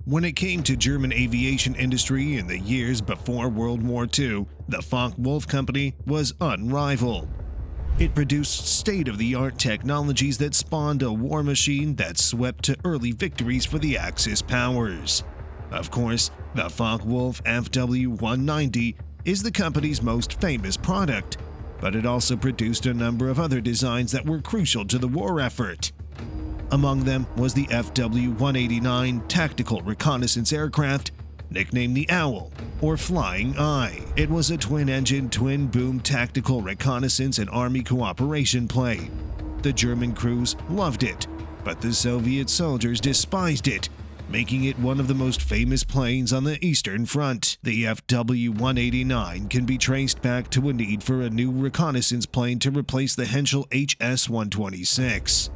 When it came to German aviation industry in the years before World War II, the Focke-Wulf Company was unrivaled. It produced state-of-the-art technologies that spawned a war machine that swept to early victories for the Axis powers. Of course, the Focke-Wulf FW-190 is the company's most famous product, but it also produced a number of other designs that were crucial to the war effort. Among them was the FW-189 tactical reconnaissance aircraft, nicknamed the Owl, or Flying Eye. It was a twin-engine, twin-boom tactical reconnaissance and army cooperation plane. The German crews loved it, but the Soviet soldiers despised it, making it one of the most famous planes on the Eastern Front. The FW-189 can be traced back to a need for a new reconnaissance plane to replace the Henschel HS-126.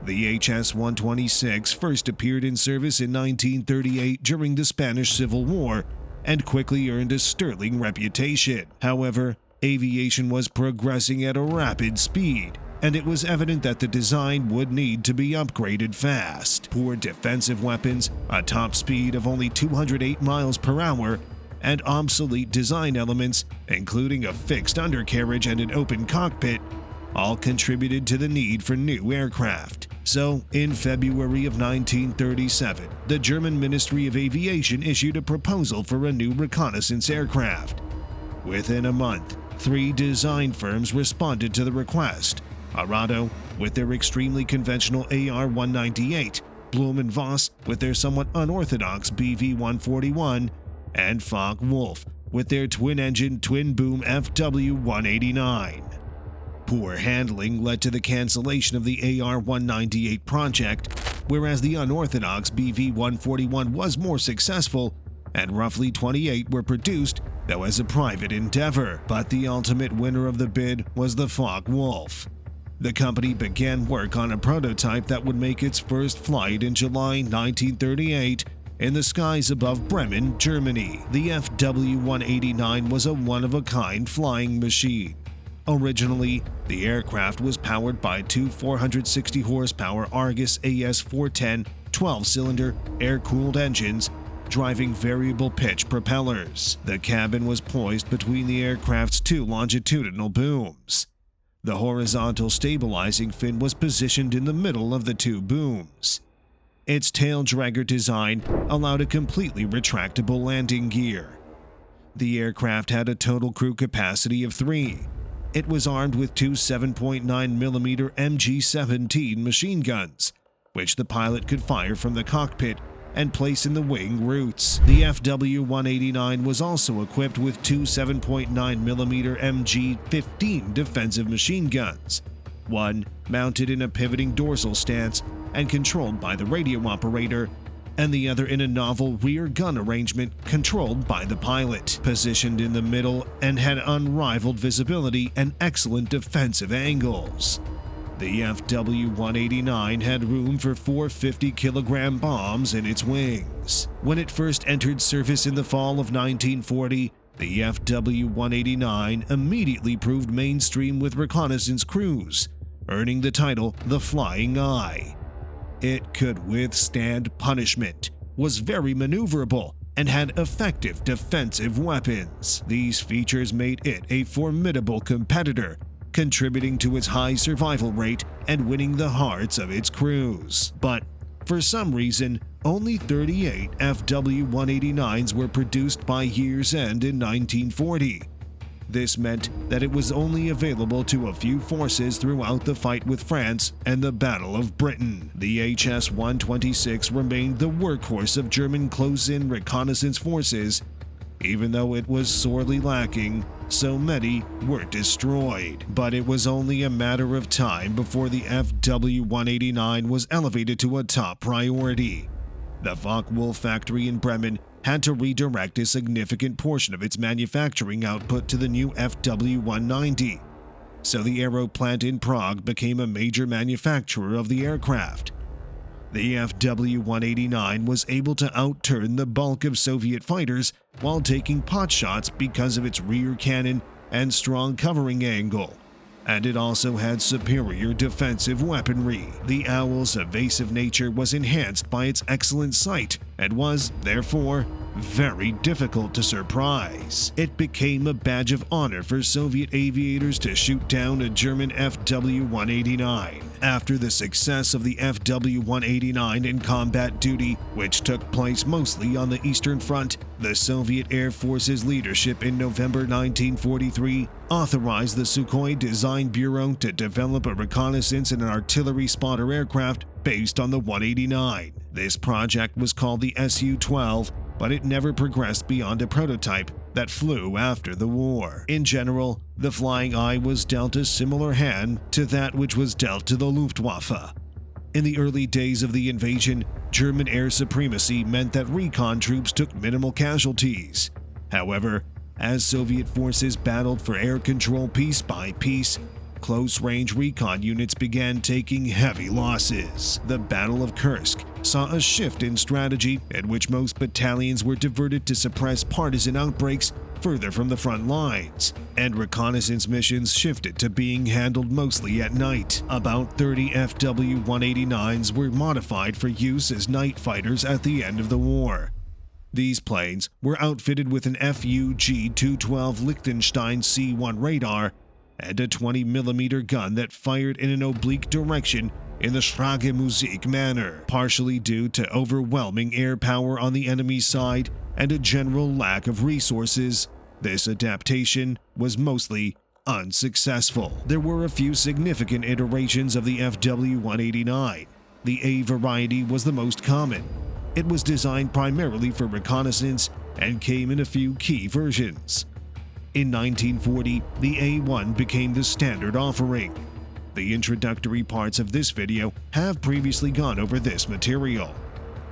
The HS-126 first appeared in service in 1938 during the Spanish Civil War and quickly earned a sterling reputation. However, aviation was progressing at a rapid speed, and it was evident that the design would need to be upgraded fast. Poor defensive weapons, a top speed of only 208 miles per hour, and obsolete design elements, including a fixed undercarriage and an open cockpit, all contributed to the need for new aircraft. So, in February of 1937, the German Ministry of Aviation issued a proposal for a new reconnaissance aircraft. Within a month, 3 design firms responded to the request: Arado, with their extremely conventional AR-198, Blohm & Voss, with their somewhat unorthodox BV-141, and Focke-Wulf, with their twin-engine, twin-boom FW-189. Poor handling led to the cancellation of the AR-198 project, whereas the unorthodox BV-141 was more successful, and roughly 28 were produced, though as a private endeavor. But the ultimate winner of the bid was the Focke-Wulf. The company began work on a prototype that would make its first flight in July 1938 in the skies above Bremen, Germany. The FW-189 was a one-of-a-kind flying machine. Originally, the aircraft was powered by 2 460-horsepower Argus AS-410 12-cylinder air-cooled engines driving variable pitch propellers. The cabin was poised between the aircraft's 2 longitudinal booms. The horizontal stabilizing fin was positioned in the middle of the 2 booms. Its tail dragger design allowed a completely retractable landing gear. The aircraft had a total crew capacity of 3. It was armed with 2 7.9mm MG-17 machine guns, which the pilot could fire from the cockpit and place in the wing roots. The FW-189 was also equipped with 2 7.9mm MG-15 defensive machine guns, one mounted in a pivoting dorsal stance and controlled by the radio operator, and the other in a novel rear gun arrangement controlled by the pilot, positioned in the middle and had unrivaled visibility and excellent defensive angles. The FW-189 had room for 4 50-kilogram bombs in its wings. When it first entered service in the fall of 1940, the FW-189 immediately proved mainstream with reconnaissance crews, earning the title the Flying Eye. It could withstand punishment, was very maneuverable, and had effective defensive weapons. These features made it a formidable competitor, contributing to its high survival rate and winning the hearts of its crews. But for some reason, only 38 FW-189s were produced by year's end in 1940. This meant that it was only available to a few forces throughout the fight with France and the Battle of Britain. The HS-126 remained the workhorse of German close-in reconnaissance forces. Even though it was sorely lacking, so many were destroyed. But it was only a matter of time before the FW-189 was elevated to a top priority. The Focke-Wulf factory in Bremen had to redirect a significant portion of its manufacturing output to the new FW-190, so the aero plant in Prague became a major manufacturer of the aircraft. The FW-189 was able to outturn the bulk of Soviet fighters while taking potshots because of its rear cannon and strong covering angle. and it also had superior defensive weaponry. The Owl's evasive nature was enhanced by its excellent sight and was, therefore, very difficult to surprise. It became a badge of honor for Soviet aviators to shoot down a German FW-189. After the success of the FW-189 in combat duty, which took place mostly on the Eastern Front, the Soviet Air Force's leadership in November 1943 authorized the Sukhoi Design Bureau to develop a reconnaissance and an artillery spotter aircraft based on the 189. This project was called the Su-12, but it never progressed beyond a prototype that flew after the war. In general, the Flying Eye was dealt a similar hand to that which was dealt to the Luftwaffe. In the early days of the invasion, German air supremacy meant that recon troops took minimal casualties. However, as Soviet forces battled for air control piece by piece, close-range recon units began taking heavy losses. The Battle of Kursk saw a shift in strategy in which most battalions were diverted to suppress partisan outbreaks further from the front lines, and reconnaissance missions shifted to being handled mostly at night. About 30 FW-189s were modified for use as night fighters at the end of the war. These planes were outfitted with an FUG-212 Liechtenstein C-1 radar and a 20mm gun that fired in an oblique direction in the Schragemusik manner, partially due to overwhelming air power on the enemy's side and a general lack of resources. This adaptation was mostly unsuccessful. There were a few significant iterations of the FW-189. The A variety was the most common. It was designed primarily for reconnaissance and came in a few key versions. In 1940, the A1 became the standard offering. The introductory parts of this video have previously gone over this material.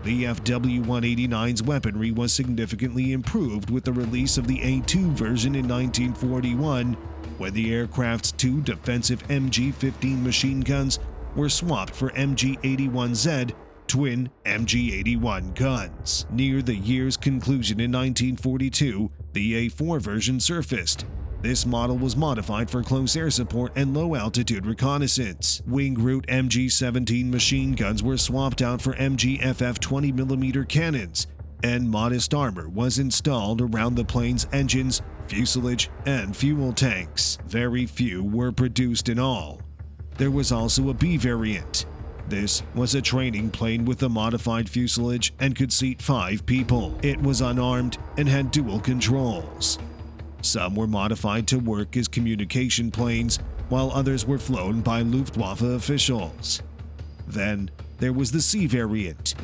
The FW-189's weaponry was significantly improved with the release of the A2 version in 1941, when the aircraft's two defensive MG-15 machine guns were swapped for MG-81Z twin MG-81 guns. Near the year's conclusion in 1942, the A4 version surfaced. This model was modified for close air support and low-altitude reconnaissance. Wing-Root MG-17 machine guns were swapped out for MG-FF 20mm cannons, and modest armor was installed around the plane's engines, fuselage, and fuel tanks. Very few were produced in all. There was also a B variant. This was a training plane with a modified fuselage and could seat 5 people. It was unarmed and had dual controls. Some were modified to work as communication planes, while others were flown by Luftwaffe officials. Then there was the C variant.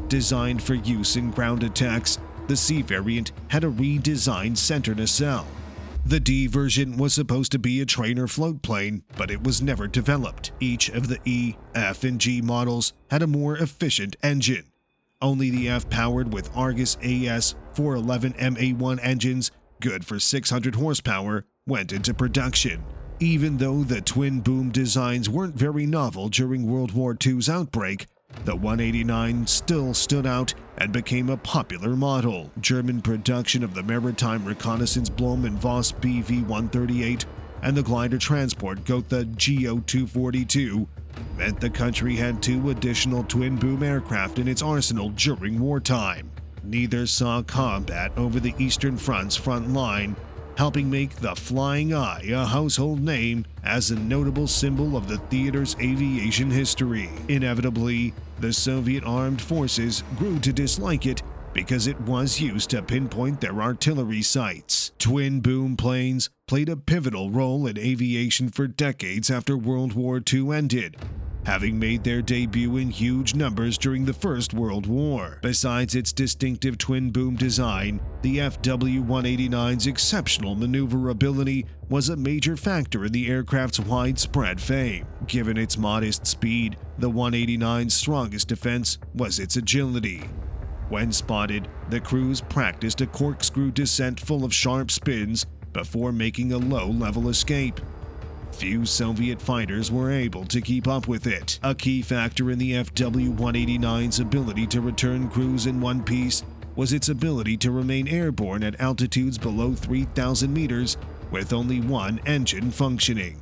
Designed for use in ground attacks, the C variant had a redesigned center nacelle. The D version was supposed to be a trainer float plane, but it was never developed. Each of the E, F, and G models had a more efficient engine. Only the F, powered with Argus AS 411 MA1 engines, good for 600 horsepower, went into production. Even though the twin boom designs weren't very novel during World War II's outbreak, the 189 still stood out and became a popular model. German production of the maritime reconnaissance Blohm & Voss BV-138 and the glider transport Gotha GO-242 meant the country had 2 additional twin-boom aircraft in its arsenal during wartime. Neither saw combat over the Eastern Front's front line, helping make the Flying Eye a household name as a notable symbol of the theater's aviation history. Inevitably, the Soviet armed forces grew to dislike it because it was used to pinpoint their artillery sights. Twin-boom planes played a pivotal role in aviation for decades after World War II ended, having made their debut in huge numbers during the First World War. Besides its distinctive twin-boom design, the FW-189's exceptional maneuverability was a major factor in the aircraft's widespread fame. Given its modest speed, the 189's strongest defense was its agility. When spotted, the crews practiced a corkscrew descent full of sharp spins before making a low-level escape. Few Soviet fighters were able to keep up with it. A key factor in the FW-189's ability to return crews in one piece was its ability to remain airborne at altitudes below 3,000 meters with only one engine functioning.